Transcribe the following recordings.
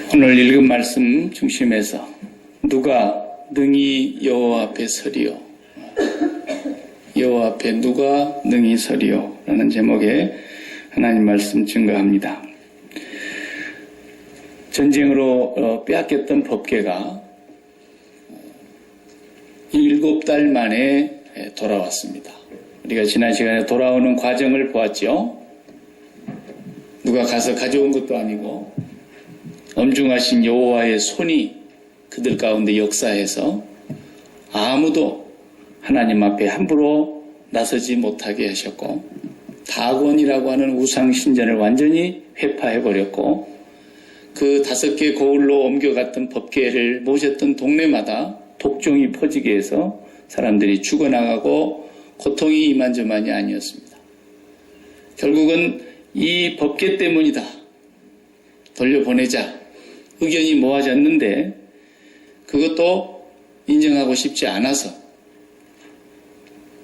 오늘 읽은 말씀 중심에서 누가 능히 여호와 앞에 서리요, 여호와 앞에 누가 능히 서리요 라는 제목의 하나님 말씀 증거합니다. 전쟁으로 빼앗겼던 법궤가 7달 만에 돌아왔습니다. 우리가 지난 시간에 돌아오는 과정을 보았죠. 누가 가서 가져온 것도 아니고 엄중하신 여호와의 손이 그들 가운데 역사해서 아무도 하나님 앞에 함부로 나서지 못하게 하셨고, 다곤이라고 하는 우상 신전을 완전히 회파해버렸고, 그 5개 고을로 옮겨갔던 법궤를 모셨던 동네마다 독종이 퍼지게 해서 사람들이 죽어나가고 고통이 이만저만이 아니었습니다. 결국은 이 법궤 때문이다, 돌려보내자 의견이 모아졌는데, 그것도 인정하고 싶지 않아서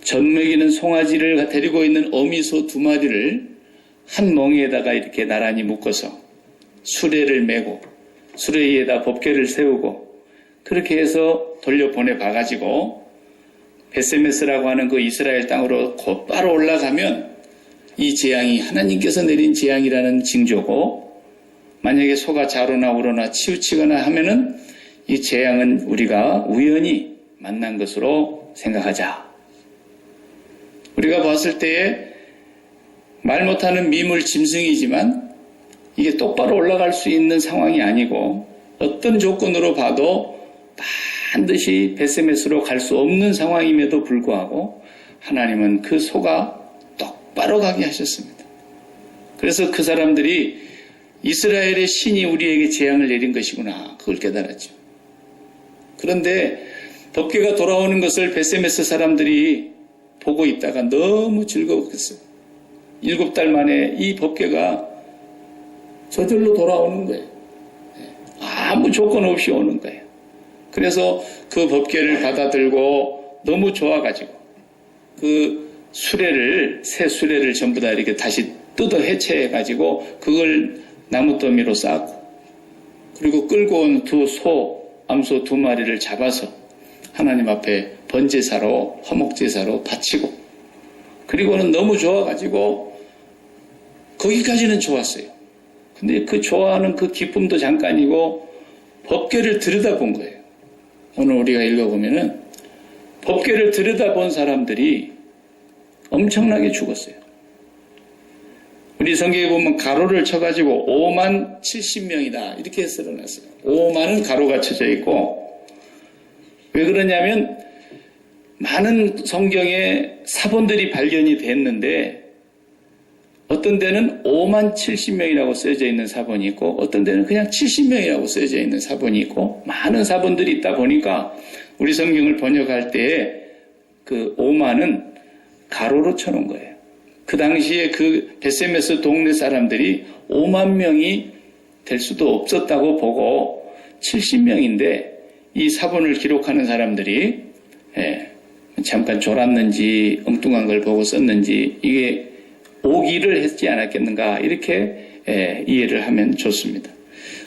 젖먹이는 송아지를 데리고 있는 어미소 2마리를 한 멍에다가 이렇게 나란히 묶어서 수레를 메고 수레 위에다 법궤를 세우고 그렇게 해서 돌려보내 봐가지고 베세메스라고 하는 그 이스라엘 땅으로 곧바로 올라가면 이 재앙이 하나님께서 내린 재앙이라는 징조고, 만약에 소가 자로나 우로나 치우치거나 하면은 이 재앙은 우리가 우연히 만난 것으로 생각하자. 우리가 봤을 때에 말 못하는 미물 짐승이지만 이게 똑바로 올라갈 수 있는 상황이 아니고, 어떤 조건으로 봐도 반드시 베세메스로 갈 수 없는 상황임에도 불구하고 하나님은 그 소가 똑바로 가게 하셨습니다. 그래서 그 사람들이 이스라엘의 신이 우리에게 재앙을 내린 것이구나, 그걸 깨달았죠. 그런데 법궤가 돌아오는 것을 베세메스 사람들이 보고 있다가 너무 즐거웠겠어요. 7달 만에 이 법궤가 저절로 돌아오는 거예요. 아무 조건 없이 오는 거예요. 그래서 그 법궤를 받아들고 너무 좋아가지고 그 수레를, 새 수레를 전부 다 이렇게 다시 뜯어 해체해가지고 그걸 나무더미로 쌓고, 그리고 끌고 온 두 소, 암소 2마리를 잡아서 하나님 앞에 번제사로, 화목제사로 바치고, 그리고는 너무 좋아가지고 거기까지는 좋았어요. 근데 그 좋아하는 그 기쁨도 잠깐이고 법궤를 들여다본 거예요. 오늘 우리가 읽어보면은 법궤를 들여다본 사람들이 엄청나게 죽었어요. 우리 성경에 보면 가로를 쳐가지고 5만 70명이다 이렇게 써놨어요. 5만은 가로가 쳐져 있고, 왜 그러냐면 많은 성경에 사본들이 발견이 됐는데 어떤 데는 5만 70명이라고 쓰여져 있는 사본이 있고 어떤 데는 그냥 70명이라고 쓰여져 있는 사본이 있고, 많은 사본들이 있다 보니까 우리 성경을 번역할 때에 그 5만은 가로로 쳐놓은 거예요. 그 당시에 그 베세메스 동네 사람들이 5만 명이 될 수도 없었다고 보고 70명인데 이 사본을 기록하는 사람들이 잠깐 졸았는지 엉뚱한 걸 보고 썼는지 이게 오기를 했지 않았겠는가, 이렇게 이해를 하면 좋습니다.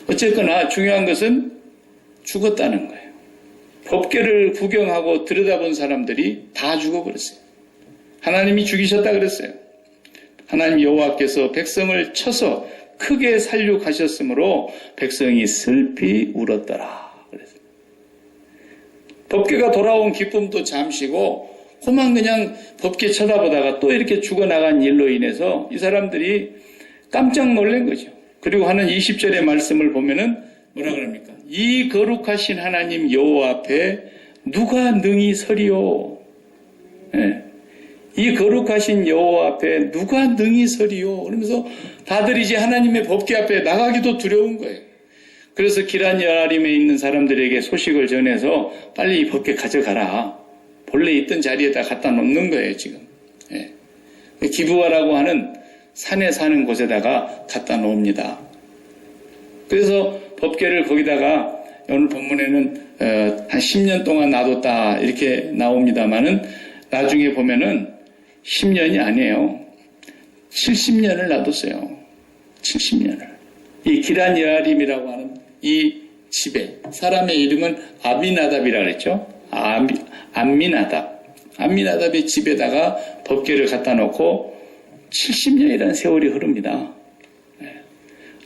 어쨌거나 중요한 것은 죽었다는 거예요. 법궤를 구경하고 들여다본 사람들이 다 죽어버렸어요. 하나님이 죽이셨다 그랬어요. 하나님 여호와께서 백성을 쳐서 크게 살육하셨으므로 백성이 슬피 울었더라 그랬어요. 법궤가 돌아온 기쁨도 잠시고, 그만 그냥 법궤 쳐다보다가 또 이렇게 죽어나간 일로 인해서 이 사람들이 깜짝 놀란 거죠. 그리고 하는 20절의 말씀을 보면은 뭐라 그럽니까? 이 거룩하신 하나님 여호와 앞에 누가 능히 서리요? 이 거룩하신 여호와 앞에 누가 능히 서리요? 그러면서 다들 이제 하나님의 법궤 앞에 나가기도 두려운 거예요. 그래서 기란 여아림에 있는 사람들에게 소식을 전해서 빨리 이 법궤 가져가라. 본래 있던 자리에다 갖다 놓는 거예요, 지금. 기브아라고 하는 산에 사는 곳에다가 갖다 놓습니다. 그래서 법궤를 거기다가 오늘 본문에는 한 10년 동안 놔뒀다 이렇게 나옵니다만은 나중에 보면은 10년이 아니에요. 70년을 놔뒀어요. 70년을. 이 기란 여아림이라고 하는 이 집에, 사람의 이름은 아비나답이라 그랬죠. 암미나답의 집에다가 법궤를 갖다 놓고 70년이라는 세월이 흐릅니다.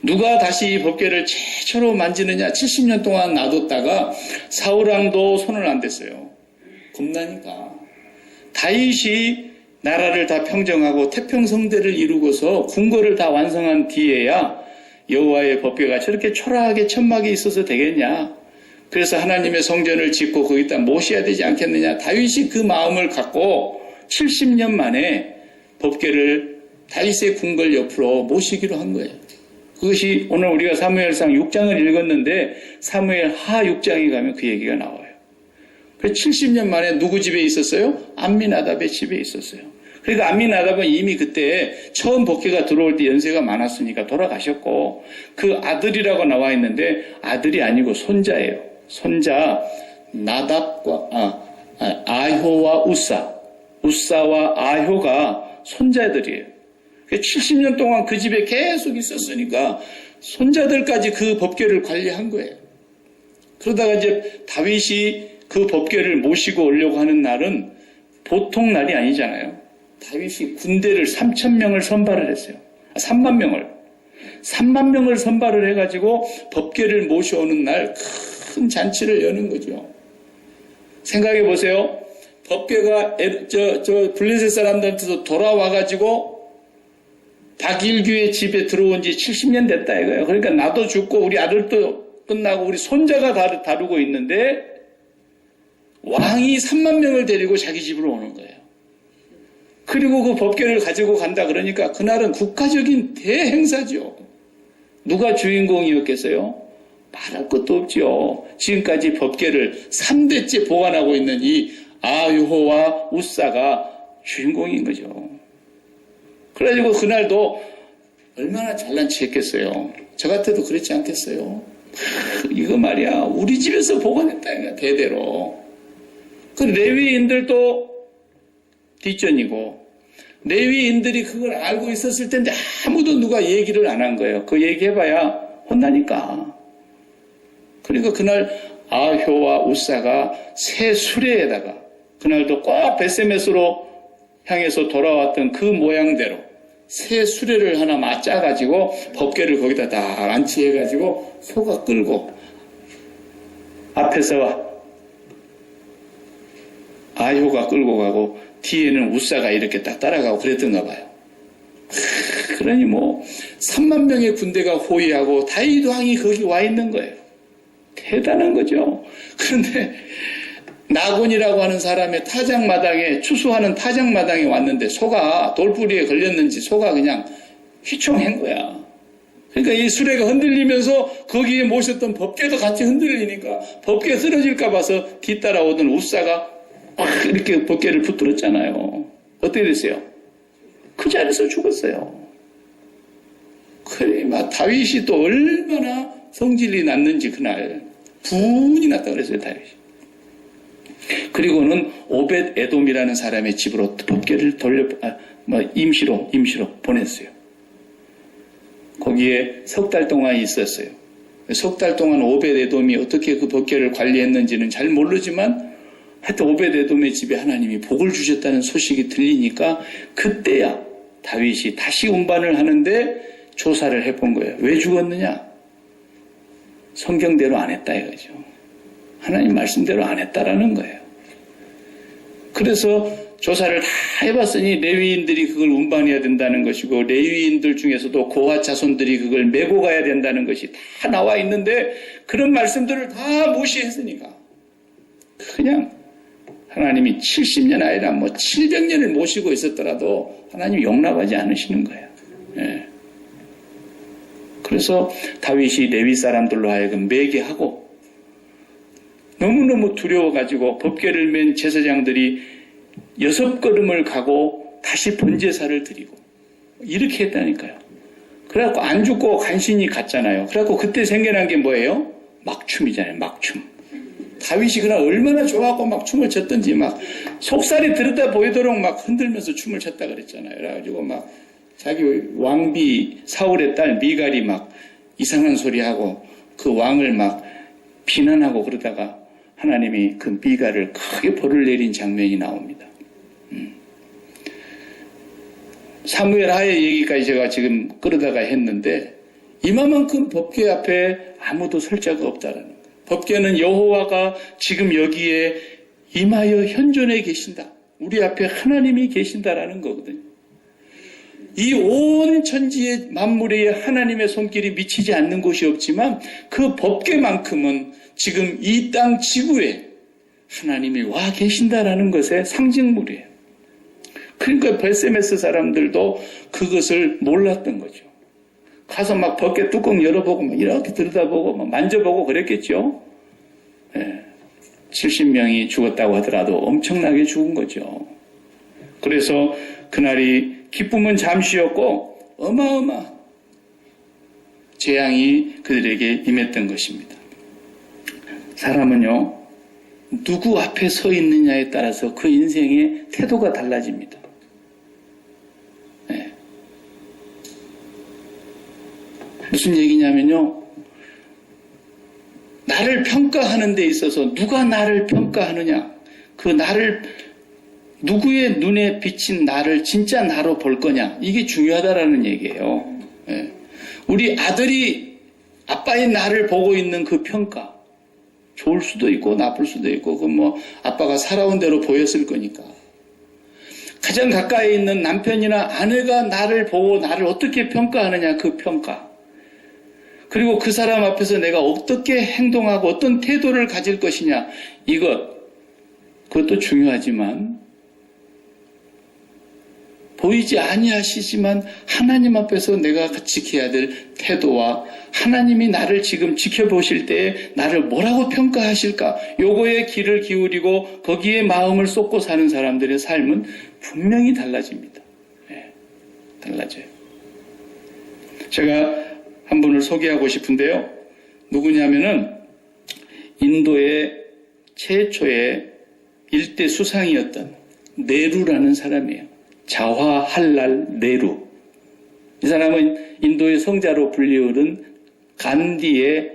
누가 다시 이 법궤를 최초로 만지느냐? 70년 동안 놔뒀다가 사울왕도 손을 안 댔어요. 겁나니까. 다윗이 나라를 다 평정하고 태평성대를 이루고서 궁궐을 다 완성한 뒤에야 여호와의 법궤가 저렇게 초라하게 천막에 있어서 되겠냐? 그래서 하나님의 성전을 짓고 거기다 모셔야 되지 않겠느냐? 다윗이 그 마음을 갖고 70년 만에 법궤를 다윗의 궁궐 옆으로 모시기로 한 거예요. 그것이 오늘 우리가 사무엘상 6장을 읽었는데 사무엘 하 6장에 가면 그 얘기가 나와요. 그래서 70년 만에 누구 집에 있었어요? 암미나답의 집에 있었어요. 그러니까 암미나답은 이미 그때 처음 법궤가 들어올 때 연세가 많았으니까 돌아가셨고 그 아들이라고 나와 있는데 아들이 아니고 손자예요. 손자 나답과 아효와 우사와 아효가 손자들이에요. 70년 동안 그 집에 계속 있었으니까 손자들까지 그 법궤를 관리한 거예요. 그러다가 이제 다윗이 그 법궤를 모시고 오려고 하는 날은 보통 날이 아니잖아요. 다윗이 군대를 3,000명을 선발을 했어요. 3만 명을. 3만 명을 선발을 해가지고 법궤를 모셔오는 날 큰 잔치를 여는 거죠. 생각해 보세요. 법궤가 블레셋 사람들한테서 돌아와가지고 박일규의 집에 들어온 지 70년 됐다 이거예요. 그러니까 나도 죽고 우리 아들도 끝나고 우리 손자가 다루고 있는데 왕이 3만 명을 데리고 자기 집으로 오는 거예요. 그리고 그 법궤를 가지고 간다 그러니까 그날은 국가적인 대행사죠. 누가 주인공이었겠어요? 말할 것도 없죠. 지금까지 법궤를 3대째 보관하고 있는 이 아효와 우사가 주인공인 거죠. 그래가지고 그날도 얼마나 잘난 체 했겠어요. 저 같아도 그렇지 않겠어요? 이거 말이야 우리 집에서 보관했다 대대로. 그 레위인들도 뒷전이고 레위인들이 그걸 알고 있었을 텐데 아무도 누가 얘기를 안 한 거예요. 그 얘기해봐야 혼나니까. 그러니까 그날 아효와 우사가 새 수레에다가 그날도 꼭 베세메스로 향해서 돌아왔던 그 모양대로 새 수레를 하나 짜가지고 법궤를 거기다 다 안치해가지고 소가 끌고 앞에서 아효가 끌고 가고 뒤에는 우사가 이렇게 딱 따라가고 그랬던가 봐요. 그러니 3만 명의 군대가 호위하고 다윗 왕이 거기 와 있는 거예요. 대단한 거죠. 그런데 나곤이라고 하는 사람의 타작마당에 추수하는 타작마당에 왔는데 소가 돌뿌리에 걸렸는지 소가 그냥 휘청한 거야. 그러니까 이 수레가 흔들리면서 거기에 모셨던 법궤도 같이 흔들리니까 법궤 쓰러질까 봐서 뒤따라오던 우사가 이렇게 법궤를 붙들었잖아요. 어떻게 됐어요? 그 자리에서 죽었어요. 그래 다윗이 또 얼마나 성질이 났는지 그날 분이 났다 그랬어요. 다윗이. 그리고는 오벳 에돔이라는 사람의 집으로 법궤를 임시로 보냈어요. 거기에 석 달 동안 있었어요. 석 달 동안 오벳 에돔이 어떻게 그 법궤를 관리했는지는 잘 모르지만 하여튼 오벳 에돔의 집에 하나님이 복을 주셨다는 소식이 들리니까 그때야 다윗이 다시 운반을 하는데 조사를 해본 거예요. 왜 죽었느냐? 성경대로 안 했다 이거죠. 하나님 말씀대로 안 했다라는 거예요. 그래서 조사를 다 해봤으니 레위인들이 그걸 운반해야 된다는 것이고 레위인들 중에서도 고아 자손들이 그걸 메고 가야 된다는 것이 다 나와 있는데 그런 말씀들을 다 무시했으니까 그냥 하나님이 70년 아니라 700년을 모시고 있었더라도 하나님이 용납하지 않으시는 거예요. 예. 그래서 다윗이 레위 사람들로 하여금 매게 하고 너무너무 두려워가지고 법궤를 맨 제사장들이 6걸음을 가고 다시 번제사를 드리고 이렇게 했다니까요. 그래갖고 안 죽고 간신히 갔잖아요. 그래갖고 그때 생겨난 게 뭐예요? 막춤이잖아요. 막춤. 다윗이 그날 얼마나 좋아하고 막 춤을 췄던지 막 속살이 들었다 보이도록 막 흔들면서 춤을 췄다 그랬잖아요. 그래가지고 막 자기 왕비 사울의 딸 미갈이 막 이상한 소리 하고 그 왕을 막 비난하고 그러다가 하나님이 그 미가를 크게 벌을 내린 장면이 나옵니다. 사무엘 하의 얘기까지 제가 지금 끌어다가 했는데 이만큼 법궤 앞에 아무도 설 자가 없다라는 거예요. 법궤는 여호와가 지금 여기에 임하여 현존해 계신다. 우리 앞에 하나님이 계신다라는 거거든요. 이 온 천지의 만물에 하나님의 손길이 미치지 않는 곳이 없지만 그 법궤만큼은 지금 이 땅 지구에 하나님이 와 계신다라는 것의 상징물이에요. 그러니까 베세메스 사람들도 그것을 몰랐던 거죠. 가서 막 법궤 뚜껑 열어보고 막 이렇게 들여다보고 막 만져보고 그랬겠죠. 70명이 죽었다고 하더라도 엄청나게 죽은 거죠. 그래서 그날이 기쁨은 잠시였고 어마어마 재앙이 그들에게 임했던 것입니다. 사람은요, 누구 앞에 서 있느냐에 따라서 그 인생의 태도가 달라집니다. 네. 무슨 얘기냐면요, 나를 평가하는 데 있어서 누가 나를 평가하느냐, 그 나를 누구의 눈에 비친 나를 진짜 나로 볼 거냐, 이게 중요하다라는 얘기예요. 네. 우리 아들이 아빠의 나를 보고 있는 그 평가, 좋을 수도 있고 나쁠 수도 있고 그건 뭐 아빠가 살아온 대로 보였을 거니까. 가장 가까이 있는 남편이나 아내가 나를 보고 나를 어떻게 평가하느냐, 그 평가. 그리고 그 사람 앞에서 내가 어떻게 행동하고 어떤 태도를 가질 것이냐, 그것도 중요하지만 보이지 아니하시지만 하나님 앞에서 내가 지켜야 될 태도와 하나님이 나를 지금 지켜보실 때에 나를 뭐라고 평가하실까, 요거에 귀를 기울이고 거기에 마음을 쏟고 사는 사람들의 삶은 분명히 달라집니다. 네, 달라져요. 제가 한 분을 소개하고 싶은데요. 누구냐면은 인도의 최초의 일대 수상이었던 네루라는 사람이에요. 자와할랄 네루. 이 사람은 인도의 성자로 불리우는 간디의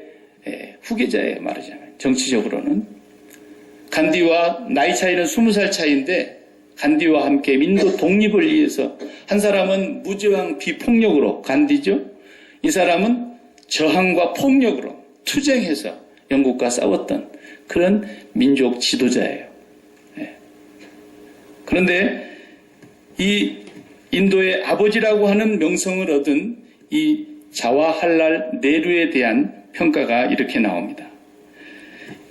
후계자예요, 말하자면. 정치적으로는. 간디와 나이 차이는 20살 차이인데 간디와 함께 인도 독립을 위해서, 한 사람은 무저항 비폭력으로, 간디죠. 이 사람은 저항과 폭력으로 투쟁해서 영국과 싸웠던 그런 민족 지도자예요. 그런데 이 인도의 아버지라고 하는 명성을 얻은 이 자와할랄 네루에 대한 평가가 이렇게 나옵니다.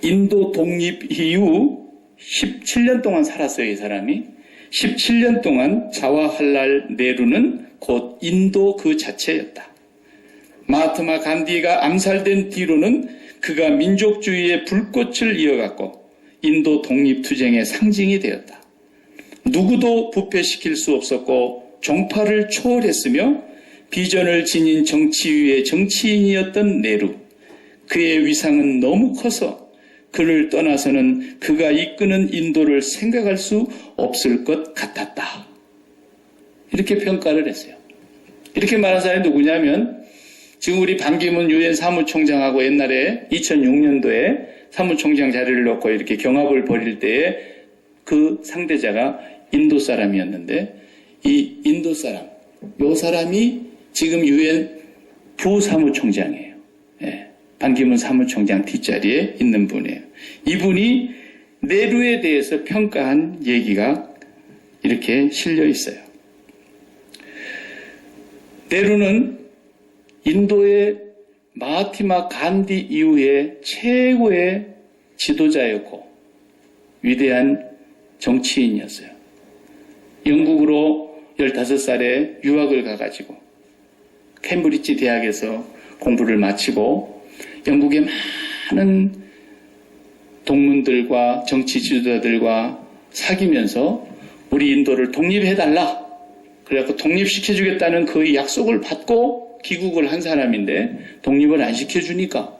인도 독립 이후 17년 동안 살았어요, 이 사람이. 17년 동안 자와할랄 네루는 곧 인도 그 자체였다. 마하트마 간디가 암살된 뒤로는 그가 민족주의의 불꽃을 이어갔고 인도 독립투쟁의 상징이 되었다. 누구도 부패시킬 수 없었고 종파를 초월했으며 비전을 지닌 정치위의 정치인이었던 네루. 그의 위상은 너무 커서 그를 떠나서는 그가 이끄는 인도를 생각할 수 없을 것 같았다. 이렇게 평가를 했어요. 이렇게 말한 사람이 누구냐면 지금 우리 반기문 유엔 사무총장하고 옛날에 2006년도에 사무총장 자리를 놓고 이렇게 경합을 벌일 때에 그 상대자가 인도 사람이었는데, 이 인도 사람, 요 사람이 지금 유엔 부사무총장이에요. 예, 반기문 사무총장 뒷자리에 있는 분이에요. 이분이 네루에 대해서 평가한 얘기가 이렇게 실려 있어요. 네루는 인도의 마하티마 간디 이후에 최고의 지도자였고 위대한 정치인이었어요. 영국으로 15살에 유학을 가가지고 캠브리지 대학에서 공부를 마치고 영국의 많은 동문들과 정치 지도자들과 사귀면서 우리 인도를 독립해달라, 그래갖고 독립시켜주겠다는 그 약속을 받고 귀국을 한 사람인데 독립을 안 시켜주니까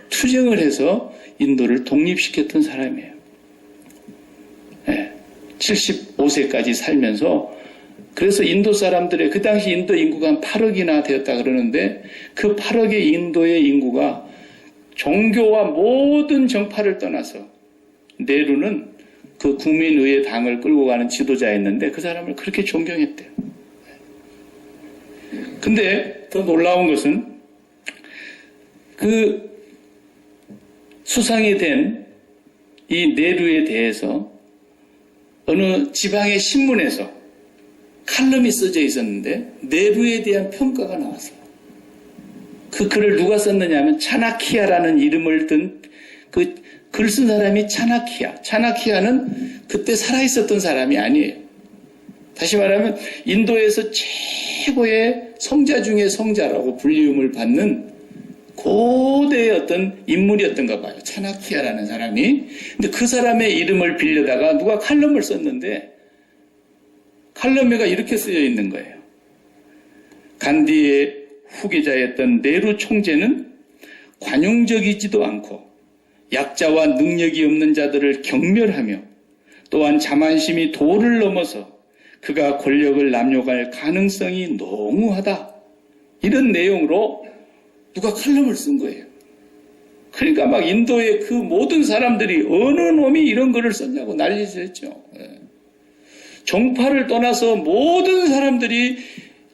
투쟁을 해서 인도를 독립시켰던 사람이에요. 네, 75세까지 살면서, 그래서 인도 사람들의, 그 당시 인도 인구가 한 8억이나 되었다 그러는데 그 8억의 인도의 인구가 종교와 모든 정파를 떠나서 네루는 그 국민의회 당을 끌고 가는 지도자였는데 그 사람을 그렇게 존경했대요. 근데 더 놀라운 것은 그 수상이 된 이 네루에 대해서 어느 지방의 신문에서 칼럼이 써져 있었는데 네루에 대한 평가가 나왔어요. 그 글을 누가 썼느냐 하면 차나키아라는 이름을 든 그 글 쓴 사람이 차나키아. 차나키아는 그때 살아있었던 사람이 아니에요. 다시 말하면 인도에서 최고의 성자 중의 성자라고 불리움을 받는 고대의 어떤 인물이었던가 봐요. 차나키아라는 사람이. 근데 그 사람의 이름을 빌려다가 누가 칼럼을 썼는데 칼럼에가 이렇게 쓰여 있는 거예요. 간디의 후계자였던 네루 총재는 관용적이지도 않고 약자와 능력이 없는 자들을 경멸하며 또한 자만심이 도를 넘어서 그가 권력을 남용할 가능성이 농후하다. 이런 내용으로 누가 칼럼을 쓴 거예요. 그러니까 막 인도의 그 모든 사람들이 어느 놈이 이런 글을 썼냐고 난리쳤죠. 정파를 떠나서 모든 사람들이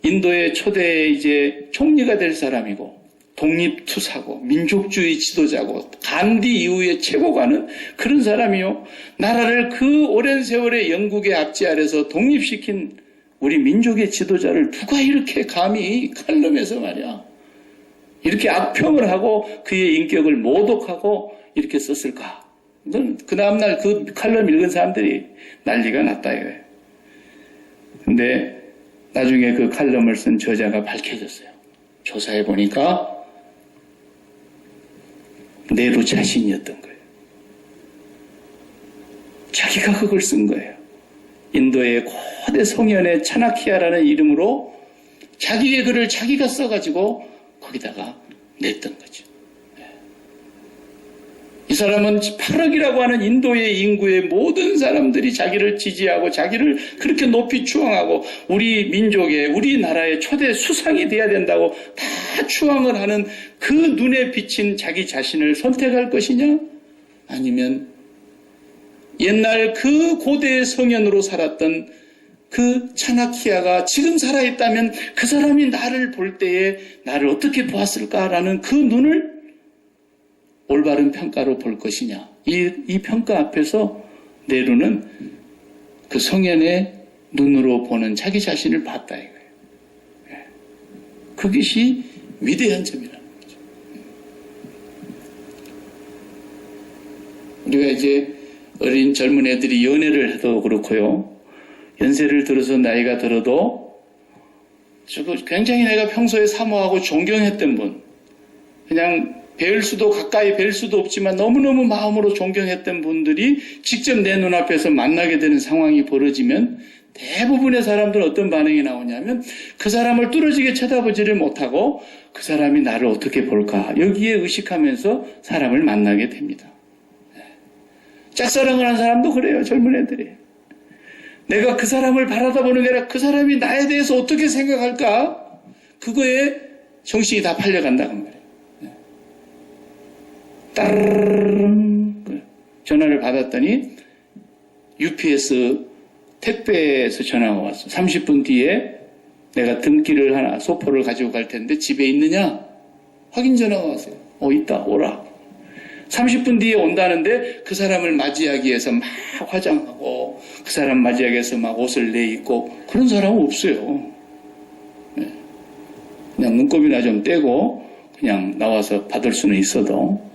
인도의 초대 이제 총리가 될 사람이고 독립투사고 민족주의 지도자고 간디 이후의 최고가는 그런 사람이요. 나라를 그 오랜 세월의 영국의 압제 아래서 독립시킨 우리 민족의 지도자를 누가 이렇게 감히 칼럼에서 말이야 이렇게 악평을 하고 그의 인격을 모독하고 이렇게 썼을까? 그 다음날 그 칼럼 읽은 사람들이 난리가 났다 이거예요. 근데 나중에 그 칼럼을 쓴 저자가 밝혀졌어요. 조사해 보니까 네루 자신이었던 거예요. 자기가 그걸 쓴 거예요. 인도의 고대 성현의 차나키아라는 이름으로 자기의 글을 자기가 써가지고 거기다가 냈던 거죠. 이 사람은 8억이라고 하는 인도의 인구의 모든 사람들이 자기를 지지하고 자기를 그렇게 높이 추앙하고 우리 민족의 우리나라의 초대 수상이 돼야 된다고 다 추앙을 하는 그 눈에 비친 자기 자신을 선택할 것이냐? 아니면 옛날 그 고대의 성현으로 살았던 그 차나키아가 지금 살아있다면 그 사람이 나를 볼 때에 나를 어떻게 보았을까라는 그 눈을 올바른 평가로 볼 것이냐. 이 평가 앞에서 네루는 그 성현의 눈으로 보는 자기 자신을 봤다 이거예요. 그것이 위대한 점이라는 거죠. 우리가 이제 어린 젊은 애들이 연애를 해도 그렇고요. 연세를 들어서 나이가 들어도 굉장히 내가 평소에 사모하고 존경했던 분, 그냥 뵐 수도 가까이 뵐 수도 없지만 너무너무 마음으로 존경했던 분들이 직접 내 눈앞에서 만나게 되는 상황이 벌어지면 대부분의 사람들은 어떤 반응이 나오냐면 그 사람을 뚫어지게 쳐다보지를 못하고 그 사람이 나를 어떻게 볼까 여기에 의식하면서 사람을 만나게 됩니다. 짝사랑을 한 사람도 그래요. 젊은 애들이. 내가 그 사람을 바라다보는 게 아니라 그 사람이 나에 대해서 어떻게 생각할까 그거에 정신이 다 팔려간다고 말이에요. 따르릉 전화를 받았더니 UPS 택배에서 전화가 왔어. 30분 뒤에 내가 등기를 하나 소포를 가지고 갈 텐데 집에 있느냐? 확인 전화가 왔어요. 있다 오라. 30분 뒤에 온다는데 그 사람을 맞이하기 위해서 막 화장하고 그 사람 맞이하기 위해서 막 옷을 내입고 그런 사람은 없어요. 그냥 눈곱이나 좀 떼고 그냥 나와서 받을 수는 있어도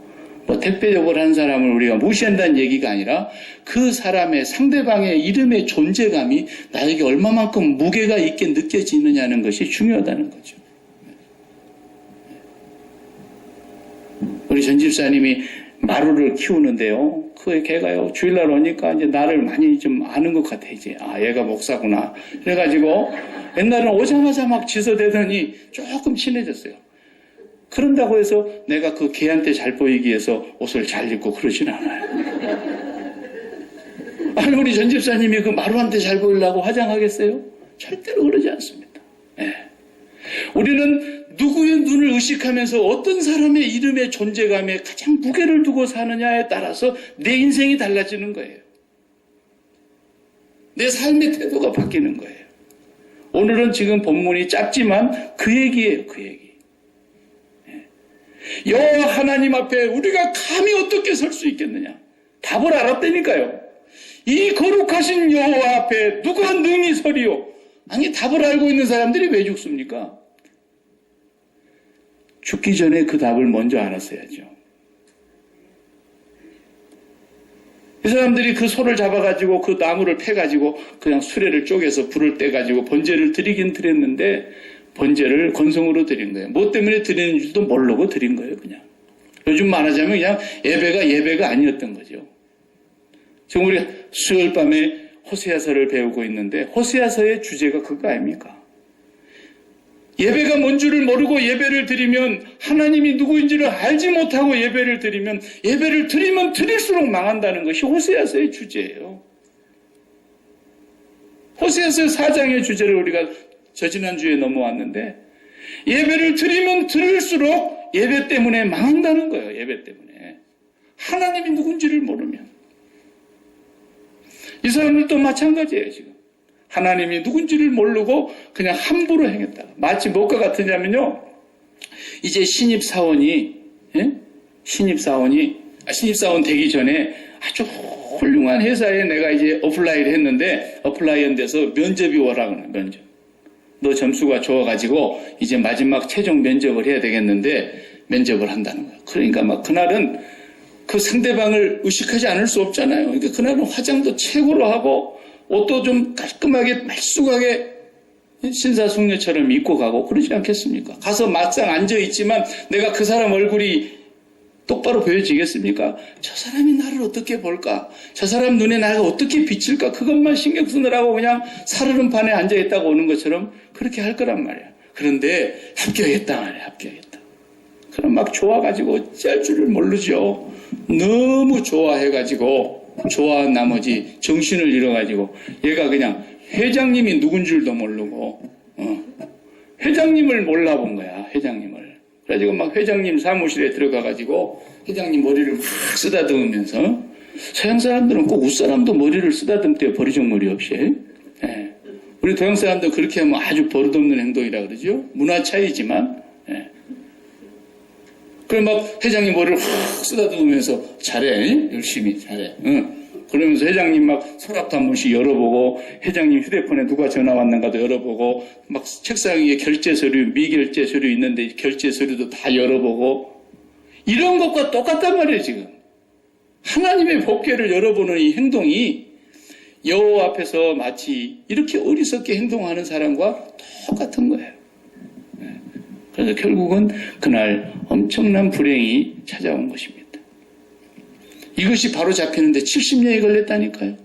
뭐 택배 접을 하는 사람을 우리가 무시한다는 얘기가 아니라 그 사람의 상대방의 이름의 존재감이 나에게 얼마만큼 무게가 있게 느껴지느냐는 것이 중요하다는 거죠. 우리 전 집사님이 마루를 키우는데요. 그 개가요, 주일날 오니까 이제 나를 많이 좀 아는 것 같아, 이제. 얘가 목사구나. 그래가지고 옛날에는 오자마자 막 지서대더니 조금 친해졌어요. 그런다고 해서 내가 그 개한테 잘 보이기 위해서 옷을 잘 입고 그러진 않아요. 아니, 우리 전 집사님이 그 마루한테 잘 보이려고 화장하겠어요? 절대로 그러지 않습니다. 예. 우리는 누구의 눈을 의식하면서 어떤 사람의 이름의 존재감에 가장 무게를 두고 사느냐에 따라서 내 인생이 달라지는 거예요. 내 삶의 태도가 바뀌는 거예요. 오늘은 지금 본문이 짧지만 그 얘기예요. 그 얘기. 여호와 하나님 앞에 우리가 감히 어떻게 설 수 있겠느냐. 답을 알았다니까요. 이 거룩하신 여호와 앞에 누가 능히 서리요. 아니, 답을 알고 있는 사람들이 왜 죽습니까? 죽기 전에 그 답을 먼저 알았어야죠. 이 사람들이 그 소를 잡아가지고 그 나무를 패가지고 그냥 수레를 쪼개서 불을 떼가지고 번제를 드리긴 드렸는데 번제를 건성으로 드린 거예요. 뭐 때문에 드리는 줄도 모르고 드린 거예요, 그냥. 요즘 말하자면 그냥 예배가 아니었던 거죠. 지금 우리 수요일 밤에 호세아서를 배우고 있는데 호세아서의 주제가 그거 아닙니까? 예배가 뭔 줄을 모르고 예배를 드리면 하나님이 누구인지를 알지 못하고 예배를 드리면 예배를 드리면 드릴수록 망한다는 것이 호세아서의 주제예요. 호세아서 4장의 주제를 우리가 저지난주에 넘어왔는데 예배를 드리면 드릴수록 예배 때문에 망한다는 거예요. 예배 때문에. 하나님이 누군지를 모르면. 이 사람들도 마찬가지예요. 지금. 하나님이 누군지를 모르고 그냥 함부로 행했다. 마치 뭐가 같으냐면요. 이제 신입사원이 신입사원 되기 전에 아주 훌륭한 회사에 내가 이제 어플라이를 했는데 어플라이한 데서 면접이 오라고 하는 면접. 너 점수가 좋아가지고 이제 마지막 최종 면접을 해야 되겠는데 면접을 한다는 거야. 그러니까 막 그날은 그 상대방을 의식하지 않을 수 없잖아요. 그러니까 그날은 화장도 최고로 하고 옷도 좀 깔끔하게 말쑥하게 신사숙녀처럼 입고 가고 그러지 않겠습니까? 가서 막상 앉아있지만 내가 그 사람 얼굴이 똑바로 보여지겠습니까? 저 사람이 나를 어떻게 볼까? 저 사람 눈에 나가 어떻게 비칠까? 그것만 신경 쓰느라고 그냥 살얼음판에 앉아있다고 오는 것처럼 그렇게 할 거란 말이야. 그런데 합격했다 말이야. 합격했다. 그럼 막 좋아가지고 어찌할 줄을 모르죠. 너무 좋아해가지고 좋아한 나머지 정신을 잃어가지고 얘가 그냥 회장님이 누군 줄도 모르고 회장님을 몰라본 거야. 회장님을. 그래가지고 막 회장님 사무실에 들어가가지고 회장님 머리를 막 쓰다듬으면서 서양 사람들은 꼭 웃사람도 머리를 쓰다듬대요. 버리적머리 없이. 예. 우리 동양 사람도 그렇게 하면 아주 버릇없는 행동이라 그러죠. 문화 차이지만. 예. 그럼 막 회장님 머리를 확 쓰다듬으면서 잘해. 열심히 잘해. 응. 그러면서 회장님 막 서랍도 한 번씩 열어보고 회장님 휴대폰에 누가 전화 왔는가도 열어보고 막 책상 위에 결제 서류, 미결제 서류 있는데 결제 서류도 다 열어보고 이런 것과 똑같단 말이에요. 지금. 하나님의 법궤를 열어보는 이 행동이 여호와 앞에서 마치 이렇게 어리석게 행동하는 사람과 똑같은 거예요. 그래서 결국은 그날 엄청난 불행이 찾아온 것입니다. 이것이 바로 잡히는데 70년이 걸렸다니까요.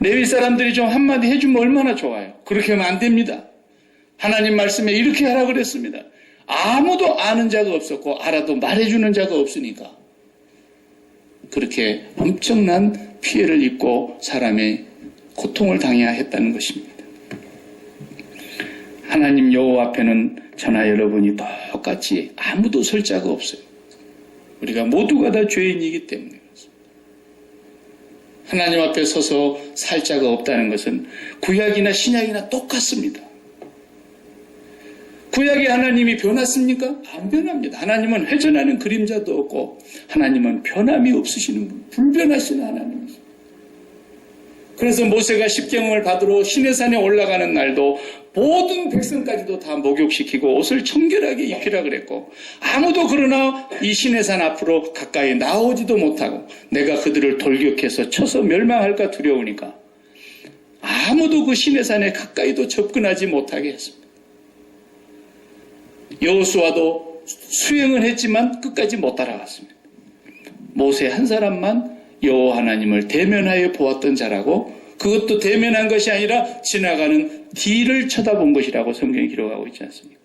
레위 사람들이 좀 한마디 해주면 얼마나 좋아요. 그렇게 하면 안 됩니다. 하나님 말씀에 이렇게 하라 그랬습니다. 아무도 아는 자가 없었고 알아도 말해주는 자가 없으니까 그렇게 엄청난 피해를 입고 사람의 고통을 당해야 했다는 것입니다. 하나님 여호와 앞에는 저나 여러분이 똑같이 아무도 설 자가 없어요. 우리가 모두가 다 죄인이기 때문에 그렇습니다. 하나님 앞에 서서 살 자가 없다는 것은 구약이나 신약이나 똑같습니다. 구약의 하나님이 변했습니까? 안 변합니다. 하나님은 회전하는 그림자도 없고 하나님은 변함이 없으시는 분, 불변하신 하나님이십니다. 그래서 모세가 십계명을 받으러 시내산에 올라가는 날도 모든 백성까지도 다 목욕시키고 옷을 청결하게 입히라 그랬고 아무도 그러나 이 시내산 앞으로 가까이 나오지도 못하고 내가 그들을 돌격해서 쳐서 멸망할까 두려우니까 아무도 그 시내산에 가까이도 접근하지 못하게 했습니다. 여호수아도 수행은 했지만 끝까지 못 따라갔습니다. 모세 한 사람만 여호와 하나님을 대면하여 보았던 자라고 그것도 대면한 것이 아니라 지나가는 뒤를 쳐다본 것이라고 성경이 기록하고 있지 않습니까?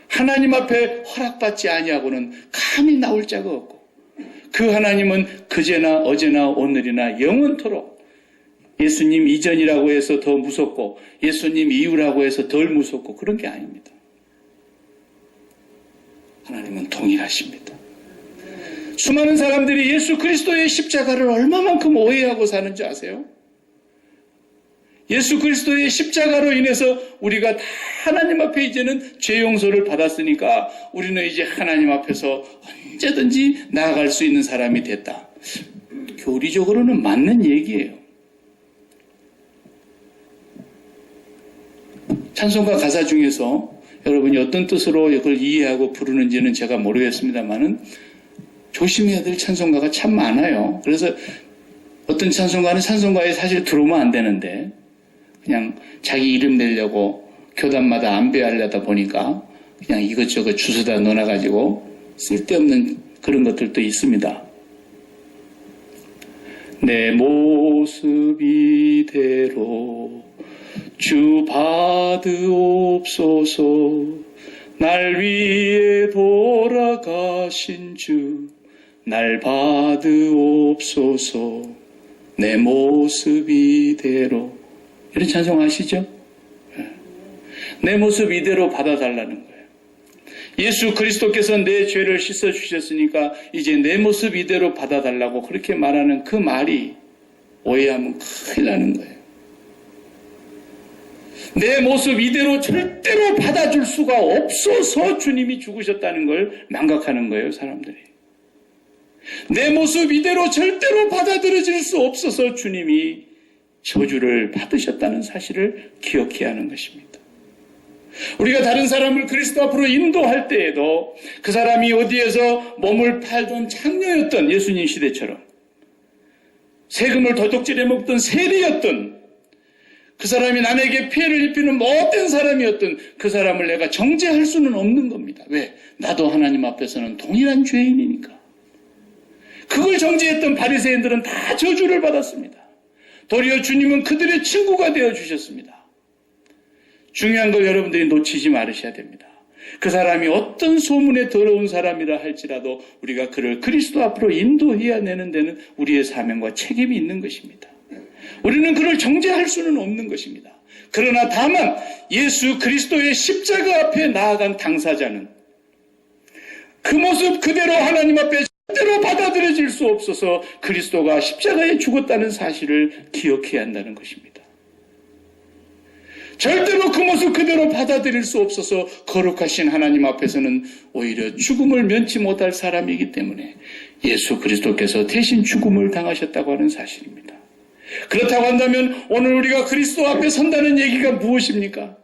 하나님 앞에 허락받지 아니하고는 감히 나올 자가 없고 그 하나님은 그제나 어제나 오늘이나 영원토록 예수님 이전이라고 해서 더 무섭고 예수님 이후라고 해서 덜 무섭고 그런 게 아닙니다. 하나님은 동일하십니다. 수많은 사람들이 예수 그리스도의 십자가를 얼마만큼 오해하고 사는지 아세요? 예수 그리스도의 십자가로 인해서 우리가 다 하나님 앞에 이제는 죄 용서를 받았으니까 우리는 이제 하나님 앞에서 언제든지 나아갈 수 있는 사람이 됐다. 교리적으로는 맞는 얘기예요. 찬송가 가사 중에서 여러분이 어떤 뜻으로 이걸 이해하고 부르는지는 제가 모르겠습니다만은 조심해야 될 찬송가가 참 많아요. 그래서 어떤 찬송가는 찬송가에 사실 들어오면 안 되는데 그냥 자기 이름 내려고 교단마다 안배하려다 보니까 그냥 이것저것 주워다 넣어놔가지고 쓸데없는 그런 것들도 있습니다. 내 모습 이대로 주 받으옵소서. 날 위해 돌아가신 주 날 받으옵소서. 내 모습 이대로. 이런 찬송 아시죠? 내 모습 이대로 받아달라는 거예요. 예수 그리스도께서 내 죄를 씻어주셨으니까 이제 내 모습 이대로 받아달라고 그렇게 말하는 그 말이 오해하면 큰일 나는 거예요. 내 모습 이대로 절대로 받아줄 수가 없어서 주님이 죽으셨다는 걸 망각하는 거예요, 사람들이. 내 모습 이대로 절대로 받아들여질 수 없어서 주님이 저주를 받으셨다는 사실을 기억해야 하는 것입니다. 우리가 다른 사람을 그리스도 앞으로 인도할 때에도 그 사람이 어디에서 몸을 팔던 창녀였던 예수님 시대처럼 세금을 도둑질해 먹던 세리였던 그 사람이 남에게 피해를 입히는 못된 사람이었던 그 사람을 내가 정죄할 수는 없는 겁니다. 왜? 나도 하나님 앞에서는 동일한 죄인이니까. 그걸 정죄했던 바리새인들은 다 저주를 받았습니다. 도리어 주님은 그들의 친구가 되어주셨습니다. 중요한 걸 여러분들이 놓치지 말으셔야 됩니다. 그 사람이 어떤 소문에 더러운 사람이라 할지라도 우리가 그를 그리스도 앞으로 인도해야 내는 데는 우리의 사명과 책임이 있는 것입니다. 우리는 그를 정죄할 수는 없는 것입니다. 그러나 다만 예수 그리스도의 십자가 앞에 나아간 당사자는 그 모습 그대로 하나님 앞에 절대로 받아들여질 수 없어서 그리스도가 십자가에 죽었다는 사실을 기억해야 한다는 것입니다. 절대로 그 모습 그대로 받아들일 수 없어서 거룩하신 하나님 앞에서는 오히려 죽음을 면치 못할 사람이기 때문에 예수 그리스도께서 대신 죽음을 당하셨다고 하는 사실입니다. 그렇다고 한다면 오늘 우리가 그리스도 앞에 선다는 얘기가 무엇입니까?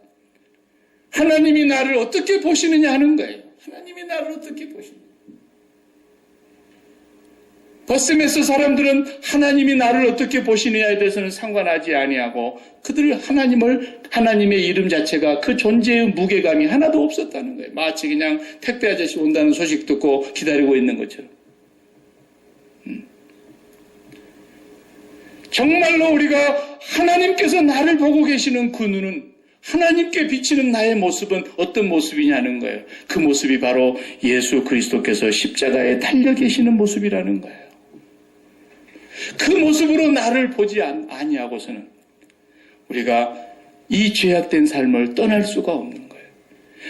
하나님이 나를 어떻게 보시느냐 하는 거예요. 하나님이 나를 어떻게 보시느냐. 버스메스 사람들은 하나님이 나를 어떻게 보시느냐에 대해서는 상관하지 아니하고 그들 하나님의 이름 자체가 그 존재의 무게감이 하나도 없었다는 거예요. 마치 그냥 택배 아저씨 온다는 소식 듣고 기다리고 있는 것처럼. 정말로 우리가 하나님께서 나를 보고 계시는 그 눈은 하나님께 비치는 나의 모습은 어떤 모습이냐는 거예요. 그 모습이 바로 예수 그리스도께서 십자가에 달려 계시는 모습이라는 거예요. 그 모습으로 나를 보지 아니하고서는 우리가 이 죄악된 삶을 떠날 수가 없는 거예요.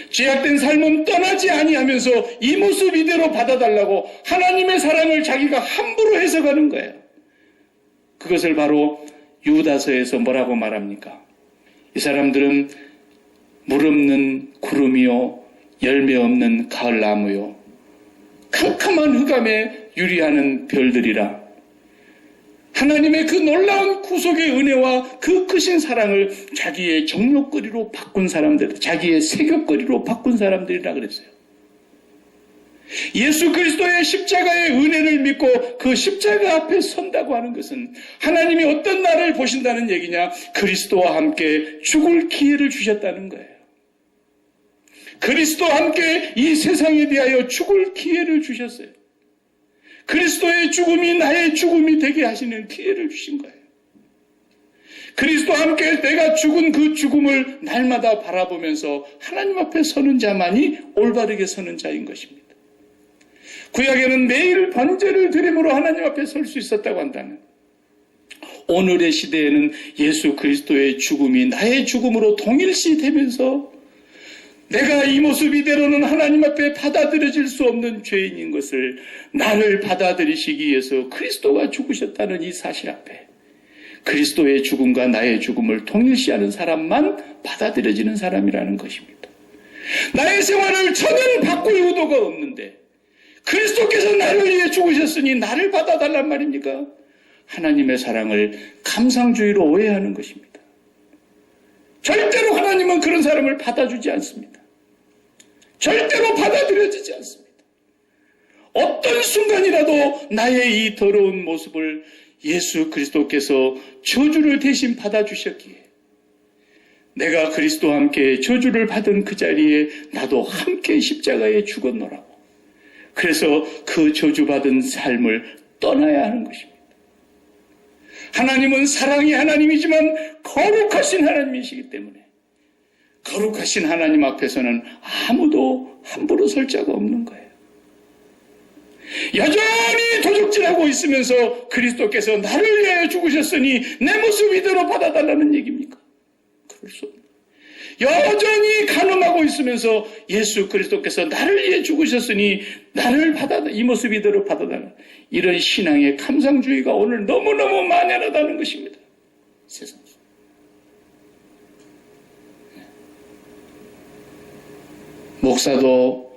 죄악된 삶은 떠나지 아니하면서 이 모습 이대로 받아달라고 하나님의 사랑을 자기가 함부로 해석하는 거예요. 그것을 바로 유다서에서 뭐라고 말합니까? 이 사람들은 물 없는 구름이요 열매 없는 가을나무요 캄캄한 흑암에 유리하는 별들이라. 하나님의 그 놀라운 구속의 은혜와 그 크신 사랑을 자기의 정욕거리로 바꾼 사람들, 자기의 세격거리로 바꾼 사람들이라 그랬어요. 예수 그리스도의 십자가의 은혜를 믿고 그 십자가 앞에 선다고 하는 것은 하나님이 어떤 나를 보신다는 얘기냐? 그리스도와 함께 죽을 기회를 주셨다는 거예요. 그리스도와 함께 이 세상에 대하여 죽을 기회를 주셨어요. 그리스도의 죽음이 나의 죽음이 되게 하시는 기회를 주신 거예요. 그리스도와 함께 내가 죽은 그 죽음을 날마다 바라보면서 하나님 앞에 서는 자만이 올바르게 서는 자인 것입니다. 구약에는 매일 번제를 드림으로 하나님 앞에 설 수 있었다고 한다면 오늘의 시대에는 예수 그리스도의 죽음이 나의 죽음으로 동일시 되면서 내가 이 모습 이대로는 하나님 앞에 받아들여질 수 없는 죄인인 것을 나를 받아들이시기 위해서 그리스도가 죽으셨다는 이 사실 앞에 그리스도의 죽음과 나의 죽음을 동일시하는 사람만 받아들여지는 사람이라는 것입니다. 나의 생활을 전혀 바꿀 의도가 없는데 그리스도께서 나를 위해 죽으셨으니 나를 받아달란 말입니까? 하나님의 사랑을 감상주의로 오해하는 것입니다. 절대로 하나님은 그런 사람을 받아주지 않습니다. 절대로 받아들여지지 않습니다. 어떤 순간이라도 나의 이 더러운 모습을 예수 그리스도께서 저주를 대신 받아주셨기에 내가 그리스도와 함께 저주를 받은 그 자리에 나도 함께 십자가에 죽었노라고. 그래서 그 저주받은 삶을 떠나야 하는 것입니다. 하나님은 사랑의 하나님이지만 거룩하신 하나님이시기 때문에 거룩하신 하나님 앞에서는 아무도 함부로 설 자가 없는 거예요. 여전히 도적질하고 있으면서 그리스도께서 나를 위하여 죽으셨으니 내 모습 이대로 받아달라는 얘기입니까? 그럴 수 없는. 여전히 간음하고 있으면서 예수 그리스도께서 나를 위해 죽으셨으니 나를 이 모습 이대로 받아달라. 이런 신앙의 감상주의가 오늘 너무너무 만연하다는 것입니다. 세상에. 목사도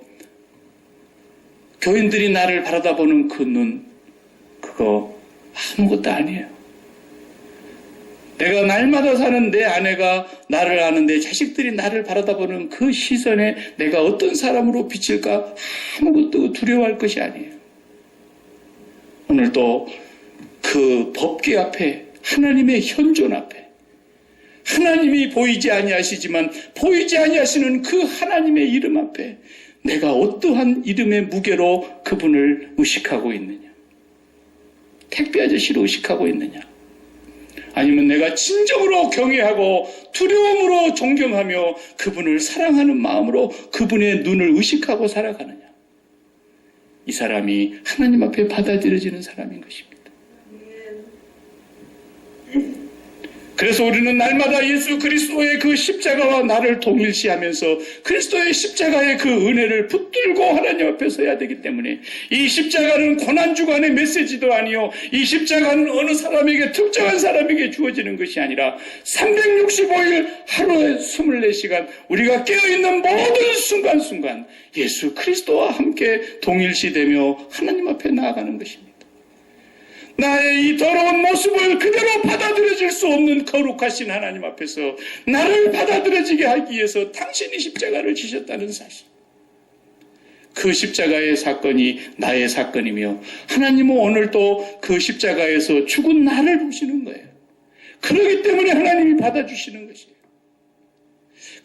교인들이 나를 바라다보는 그 눈, 그거 아무것도 아니에요. 내가 날마다 사는 내 아내가 나를 아는 내 자식들이 나를 바라다보는 그 시선에 내가 어떤 사람으로 비칠까 아무것도 두려워할 것이 아니에요. 오늘도 그 법궤 앞에 하나님의 현존 앞에 하나님이 보이지 아니하시지만 보이지 아니하시는 그 하나님의 이름 앞에 내가 어떠한 이름의 무게로 그분을 의식하고 있느냐? 택배 아저씨로 의식하고 있느냐? 아니면 내가 진정으로 경외하고 두려움으로 존경하며 그분을 사랑하는 마음으로 그분의 눈을 의식하고 살아가느냐? 이 사람이 하나님 앞에 받아들여지는 사람인 것입니다. 그래서 우리는 날마다 예수 그리스도의 그 십자가와 나를 동일시하면서 그리스도의 십자가의 그 은혜를 붙들고 하나님 앞에 서야 되기 때문에 이 십자가는 고난주간의 메시지도 아니요, 이 십자가는 어느 사람에게 특정한 사람에게 주어지는 것이 아니라 365일 하루에 24시간 우리가 깨어있는 모든 순간순간 예수 그리스도와 함께 동일시되며 하나님 앞에 나아가는 것입니다. 나의 이 더러운 모습을 그대로 받아들여질 수 없는 거룩하신 하나님 앞에서 나를 받아들여지게 하기 위해서 당신이 십자가를 지셨다는 사실. 그 십자가의 사건이 나의 사건이며 하나님은 오늘도 그 십자가에서 죽은 나를 보시는 거예요. 그렇기 때문에 하나님이 받아주시는 것이에요.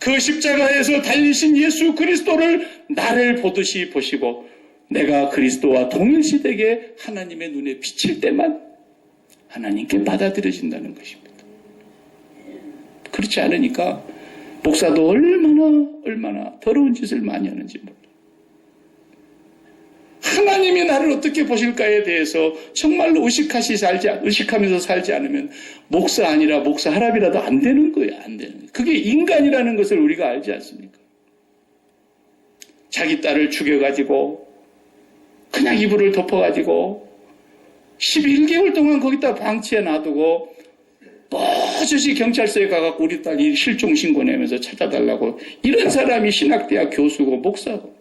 그 십자가에서 달리신 예수 그리스도를 나를 보듯이 보시고 내가 그리스도와 동일시되게 하나님의 눈에 비칠 때만 하나님께 받아들여진다는 것입니다. 그렇지 않으니까 목사도 얼마나 더러운 짓을 많이 하는지 몰라요. 하나님이 나를 어떻게 보실까에 대해서 정말로 의식하면서 살지 않으면 목사 아니라 목사 하랍이라도 안 되는 거예요. 안 되는 거예요. 그게 인간이라는 것을 우리가 알지 않습니까? 자기 딸을 죽여가지고 그냥 이불을 덮어가지고 11개월 동안 거기다 방치해 놔두고 뻗어시 경찰서에 가갖고 우리 딸이 실종 신고 내면서 찾아달라고 이런 사람이 신학대학 교수고 목사고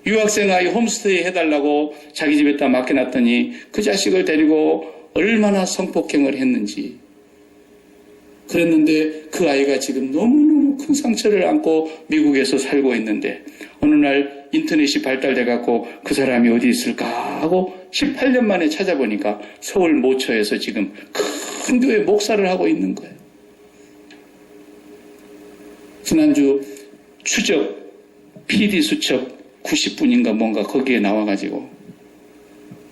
유학생 아이 홈스테이 해달라고 자기 집에다 맡겨놨더니 그 자식을 데리고 얼마나 성폭행을 했는지 그랬는데 그 아이가 지금 너무너무 큰 상처를 안고 미국에서 살고 있는데 어느 날 인터넷이 발달돼갖고 그 사람이 어디 있을까 하고 18년 만에 찾아보니까 서울 모처에서 지금 큰 교회 목사를 하고 있는 거예요. 지난주 PD 수첩 90분인가 뭔가 거기에 나와가지고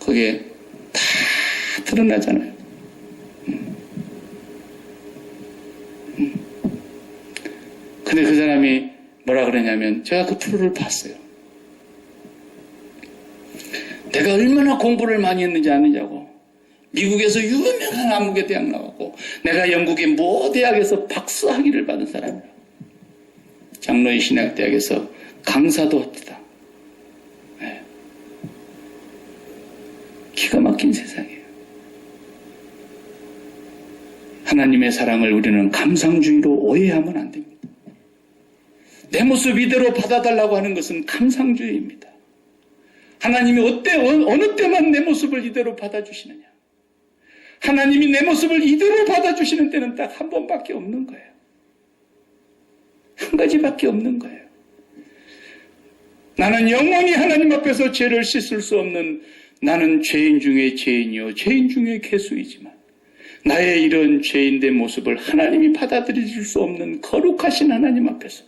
거기에 다 드러나잖아요. 근데 그 사람이 뭐라 그러냐면 제가 그 프로를 봤어요. 내가 얼마나 공부를 많이 했는지 아느냐고 미국에서 유명한 암흑의 대학 나왔고 내가 영국의 모 대학에서 박사학위를 받은 사람이라고. 장로의 신학대학에서 강사도 합니다. 네. 기가 막힌 세상이에요. 하나님의 사랑을 우리는 감상주의로 오해하면 안 됩니다. 내 모습 이대로 받아달라고 하는 것은 감상주의입니다. 하나님이 어느 때만 내 모습을 이대로 받아주시느냐. 하나님이 내 모습을 이대로 받아주시는 때는 딱 한 번밖에 없는 거예요. 한 가지밖에 없는 거예요. 나는 영원히 하나님 앞에서 죄를 씻을 수 없는 나는 죄인 중에 죄인이요 죄인 중에 괴수이지만 나의 이런 죄인된 모습을 하나님이 받아들여줄 수 없는 거룩하신 하나님 앞에서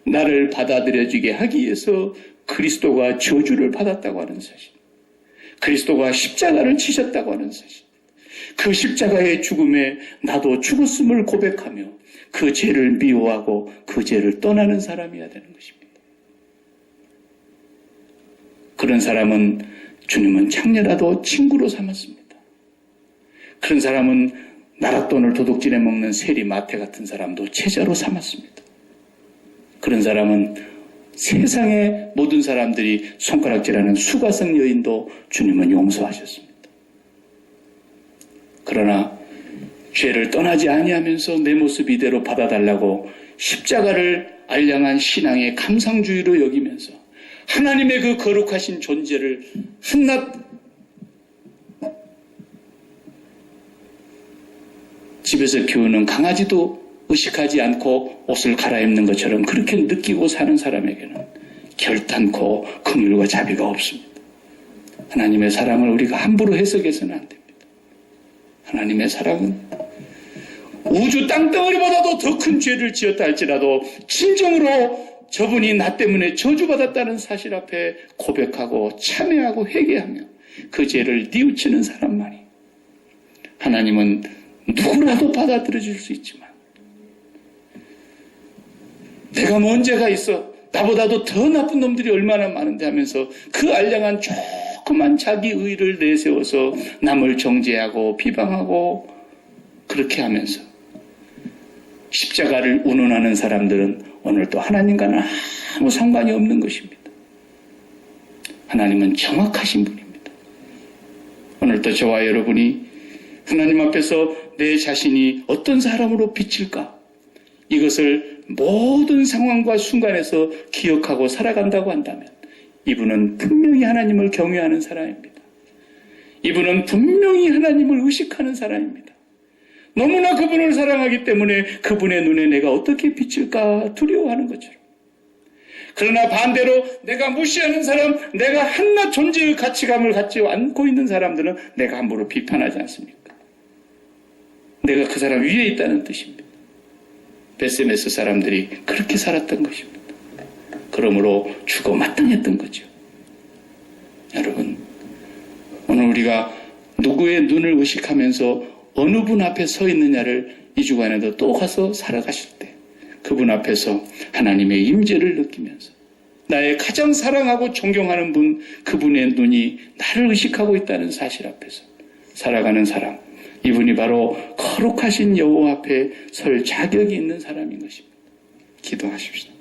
나를 받아들여지게 하기 위해서 그리스도가 저주를 받았다고 하는 사실, 그리스도가 십자가를 치셨다고 하는 사실, 그 십자가의 죽음에 나도 죽었음을 고백하며 그 죄를 미워하고 그 죄를 떠나는 사람이어야 되는 것입니다. 그런 사람은 주님은 창녀라도 친구로 삼았습니다. 그런 사람은 나랏돈을 도둑질해 먹는 세리 마태 같은 사람도 제자로 삼았습니다. 그런 사람은 세상의 모든 사람들이 손가락질하는 수가성 여인도 주님은 용서하셨습니다. 그러나 죄를 떠나지 아니하면서 내 모습 이대로 받아달라고 십자가를 알량한 신앙의 감상주의로 여기면서 하나님의 그 거룩하신 존재를 한낱 집에서 키우는 강아지도 의식하지 않고 옷을 갈아입는 것처럼 그렇게 느끼고 사는 사람에게는 결단코 긍휼과 자비가 없습니다. 하나님의 사랑을 우리가 함부로 해석해서는 안 됩니다. 하나님의 사랑은 우주 땅덩어리보다도 더 큰 죄를 지었다 할지라도 진정으로 저분이 나 때문에 저주받았다는 사실 앞에 고백하고 참회하고 회개하며 그 죄를 뉘우치는 사람만이 하나님은 누구라도 받아들여줄 수 있지만 내가 뭔 죄가 있어? 나보다도 더 나쁜 놈들이 얼마나 많은데 하면서 그 알량한 조그만 자기 의를 내세워서 남을 정죄하고 비방하고 그렇게 하면서 십자가를 운운하는 사람들은 오늘 또 하나님과는 아무 상관이 없는 것입니다. 하나님은 정확하신 분입니다. 오늘도 저와 여러분이 하나님 앞에서 내 자신이 어떤 사람으로 비칠까? 이것을 모든 상황과 순간에서 기억하고 살아간다고 한다면 이분은 분명히 하나님을 경외하는 사람입니다. 이분은 분명히 하나님을 의식하는 사람입니다. 너무나 그분을 사랑하기 때문에 그분의 눈에 내가 어떻게 비칠까 두려워하는 것처럼. 그러나 반대로 내가 무시하는 사람, 내가 한낱 존재의 가치감을 갖지 않고 있는 사람들은 내가 함부로 비판하지 않습니까? 내가 그 사람 위에 있다는 뜻입니다. 베세메스 사람들이 그렇게 살았던 것입니다. 그러므로 죽어 마땅했던 거죠. 여러분, 오늘 우리가 누구의 눈을 의식하면서 어느 분 앞에 서 있느냐를 이 주간에도 또 가서 살아가실 때 그분 앞에서 하나님의 임재를 느끼면서 나의 가장 사랑하고 존경하는 분, 그분의 눈이 나를 의식하고 있다는 사실 앞에서 살아가는 사람, 이분이 바로 거룩하신 여호와 앞에 설 자격이 있는 사람인 것입니다. 기도하십시오.